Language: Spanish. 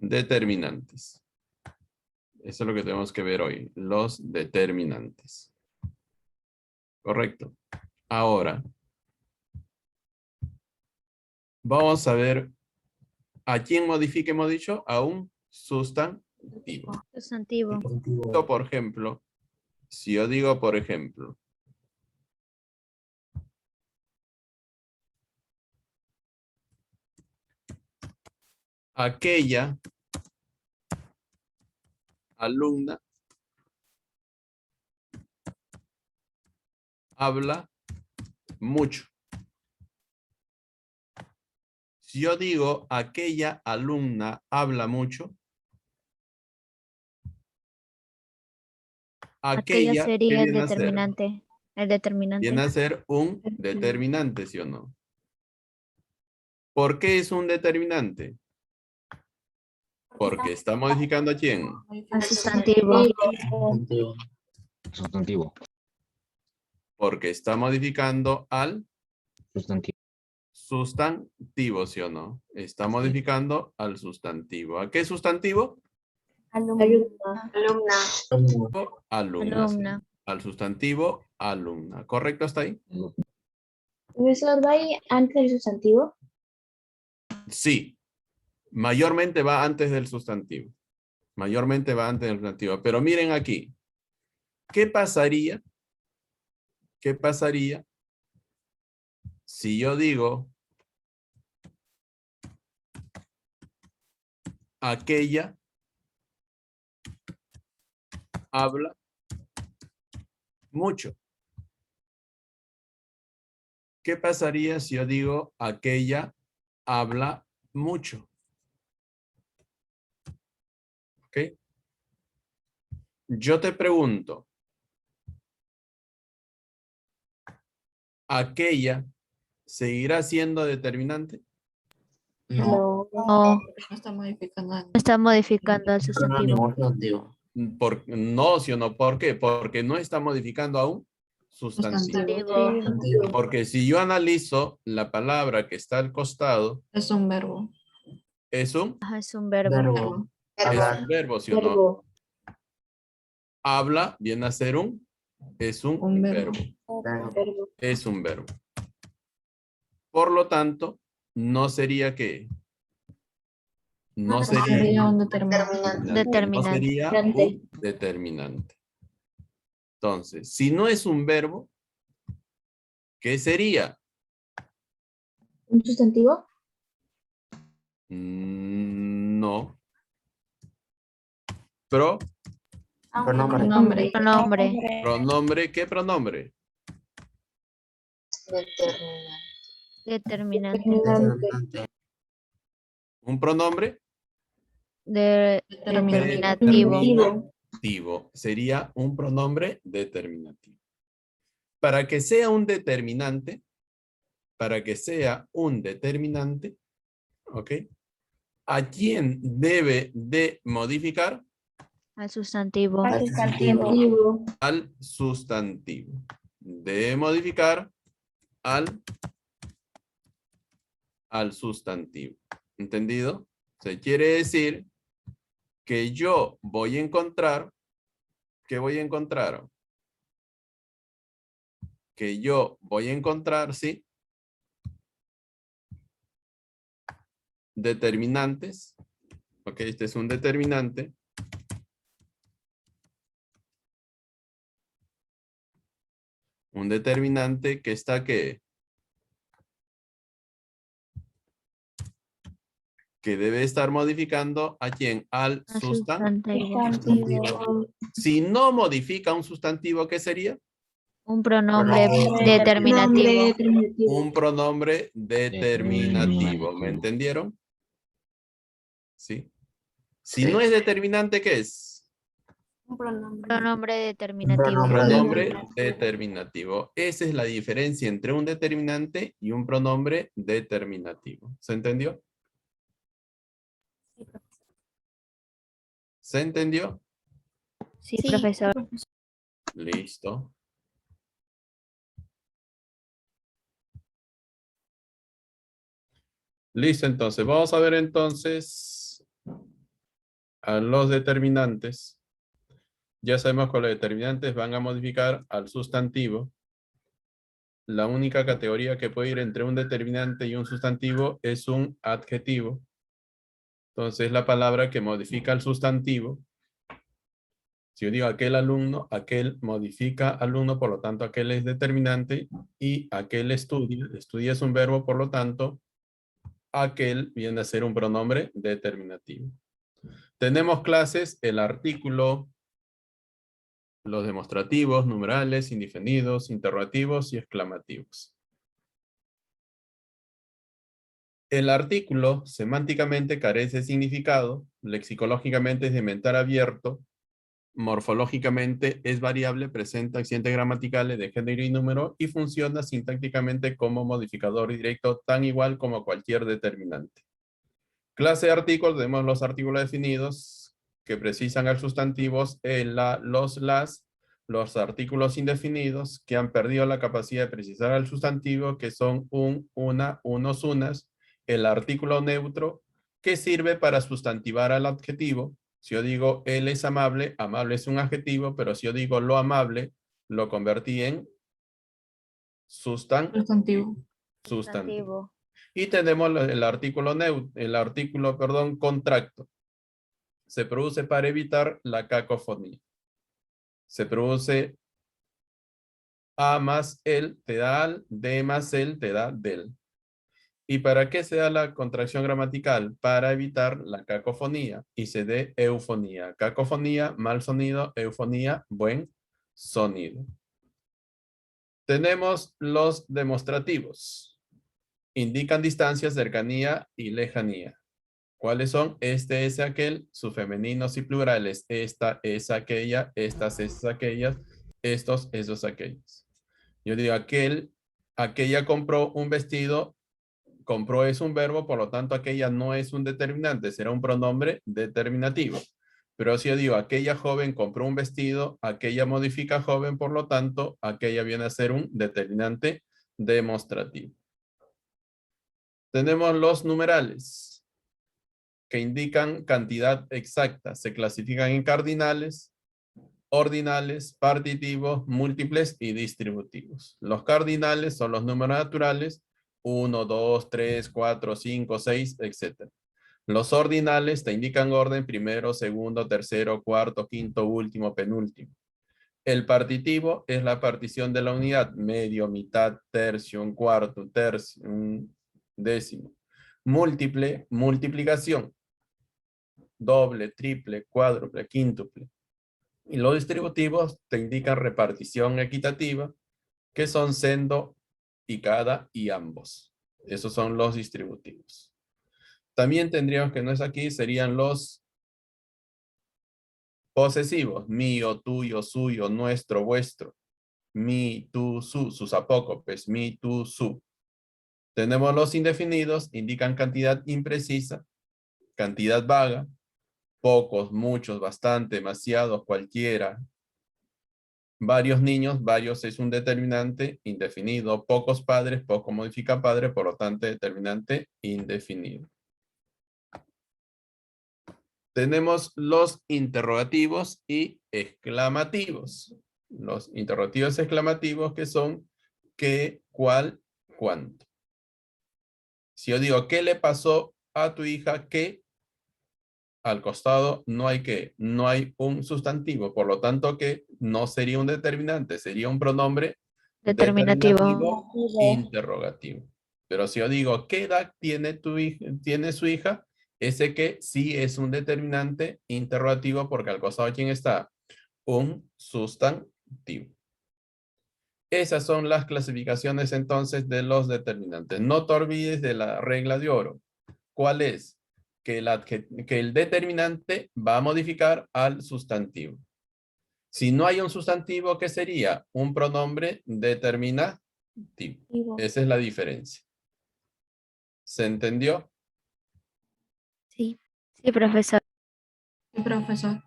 determinantes. Eso es lo que tenemos que ver hoy. Los determinantes. Correcto. Ahora, vamos a ver a quién modifique, hemos dicho, a un sustantivo. Sustantivo. Por ejemplo, si yo digo, por ejemplo, aquella alumna habla mucho. Si yo digo, aquella alumna habla mucho, Aquella ¿qué sería el viene a ser? determinante. El determinante. Viene a ser un determinante, ¿sí o no? ¿Por qué es un determinante? Porque está modificando a quién. El sustantivo. Sustantivo. Porque está modificando al Sustantivo. sustantivo, ¿sí o no? Está modificando al sustantivo. ¿A qué sustantivo? Alumna. Alumna. Sí. Alumna. Al sustantivo, alumna. ¿Correcto hasta ahí? Profesor, ¿va ahí antes del sustantivo? Sí. Mayormente va antes del sustantivo. Mayormente va antes del sustantivo. Pero miren aquí. ¿Qué pasaría? ¿Qué pasaría si yo digo aquella habla mucho? ¿Qué pasaría si yo digo aquella habla mucho? ¿Ok? Yo te pregunto, ¿aquella seguirá siendo determinante? No. No, No está modificando. no está modificando al sustantivo. No, ¿sí o no? ¿Por qué? Porque no está modificando a un sustantivo. Sustantivo. Porque si yo analizo la palabra que está al costado, Es un verbo. es un Ajá, es un verbo. verbo, ¿sí o no? Habla viene a ser es un Un verbo. verbo. Es un verbo. Por lo tanto, no sería que no sería un determinante. no Determinante. sería un determinante. Entonces, si no es un verbo, ¿qué sería? ¿Un sustantivo? No. Pronombre. Pronombre. Pronombre, ¿qué pronombre? Determinante. Un pronombre Determinativo. determinativo. Sería un pronombre determinativo. Para que sea un determinante, ¿ok? ¿A quién debe de modificar? Al sustantivo. Al sustantivo. Debe modificar al sustantivo. ¿Entendido? Se quiere decir que yo voy a encontrar, ¿qué voy a encontrar? Que yo voy a encontrar, ¿sí? Determinantes. Ok, este es un determinante. Un determinante que está ¿qué? Que debe estar modificando ¿a quién? Al Al sustantivo. sustantivo. Si no modifica un sustantivo, ¿qué sería? Un pronombre determinativo. Un pronombre determinativo. ¿Me entendieron? ¿Sí? Si no es determinante, ¿qué es? Pronombre determinativo. Pronombre determinativo. Esa es la diferencia entre un determinante y un pronombre determinativo. ¿Se entendió? ¿Se entendió? Sí, profesor. Listo. Listo, entonces. Vamos a ver entonces a los determinantes, ya sabemos que los determinantes van a modificar al sustantivo. La única categoría que puede ir entre un determinante y un sustantivo es un adjetivo. Entonces, la palabra que modifica el sustantivo. Si yo digo aquel alumno, aquel modifica alumno, por lo tanto, aquel es determinante, y aquel estudia. Estudia es un verbo, por lo tanto, aquel viene a ser un pronombre determinativo. Tenemos clases, el artículo, los demostrativos, numerales, indefinidos, interrogativos y exclamativos. El artículo semánticamente carece de significado, lexicológicamente es de mental abierto, morfológicamente es variable, presenta accidentes gramaticales de género y número y funciona sintácticamente como modificador directo tan igual como cualquier determinante. Clase de artículos, tenemos los artículos definidos que precisan al sustantivos, el, la, los, las, los artículos indefinidos que han perdido la capacidad de precisar al sustantivo, que son un, una, unos, unas, el artículo neutro que sirve para sustantivar al adjetivo. Si yo digo él es amable, amable es un adjetivo, pero si yo digo lo amable, lo convertí en Sustantivo. sustantivo. Y tenemos el artículo contracto. Se produce para evitar la cacofonía. Se produce a más el te da al, de más el te da del. ¿Y para qué se da la contracción gramatical? Para evitar la cacofonía y se dé eufonía. Cacofonía, mal sonido, eufonía, buen sonido. Tenemos los demostrativos. Indican distancia, cercanía y lejanía. ¿Cuáles son? Este es aquel, sus femeninos y plurales. Esta es aquella, estas es aquellas, estos, esos, aquellos. Yo digo aquel, aquella compró un vestido. Compró es un verbo, por lo tanto aquella no es un determinante, será un pronombre determinativo. Pero si yo digo aquella joven compró un vestido, aquella modifica joven, por lo tanto aquella viene a ser un determinante demostrativo. Tenemos los numerales que indican cantidad exacta. Se clasifican en cardinales, ordinales, partitivos, múltiples y distributivos. Los cardinales son los números naturales, 1, 2, 3, 4, 5, 6, etc. Los ordinales te indican orden primero, segundo, tercero, cuarto, quinto, último, penúltimo. El partitivo es la partición de la unidad, medio, mitad, tercio, un cuarto, tercio, un décimo. Múltiple, multiplicación. Doble, triple, cuádruple, quíntuple. Y los distributivos te indican repartición equitativa, que son sendo y cada y ambos. Esos son los distributivos. También tendríamos que no es aquí, serían los posesivos. Mío, tuyo, suyo, nuestro, vuestro. Mi, tú, su, sus apócopes. Mi, tú, su. Tenemos los indefinidos, indican cantidad imprecisa, cantidad vaga, pocos, muchos, bastante, demasiados, cualquiera. Varios niños, varios es un determinante indefinido. Pocos padres, poco modifica padre, por lo tanto determinante indefinido. Tenemos los interrogativos y exclamativos. Los interrogativos exclamativos que son qué, cuál, cuánto. Si yo digo, ¿qué le pasó a tu hija? ¿Qué? Al costado no hay qué, no hay un sustantivo, por lo tanto que no sería un determinante, sería un pronombre Determinativo. interrogativo. Pero si yo digo, ¿qué edad tiene tu hija, tiene su hija? Ese que sí es un determinante interrogativo porque al costado de quién está un sustantivo. Esas son las clasificaciones entonces de los determinantes. No te olvides de la regla de oro. ¿Cuál es? Que el determinante va a modificar al sustantivo. Si no hay un sustantivo, ¿qué sería? Un pronombre determinativo. Esa es la diferencia. ¿Se entendió? Sí, sí, profesor. Sí, profesor.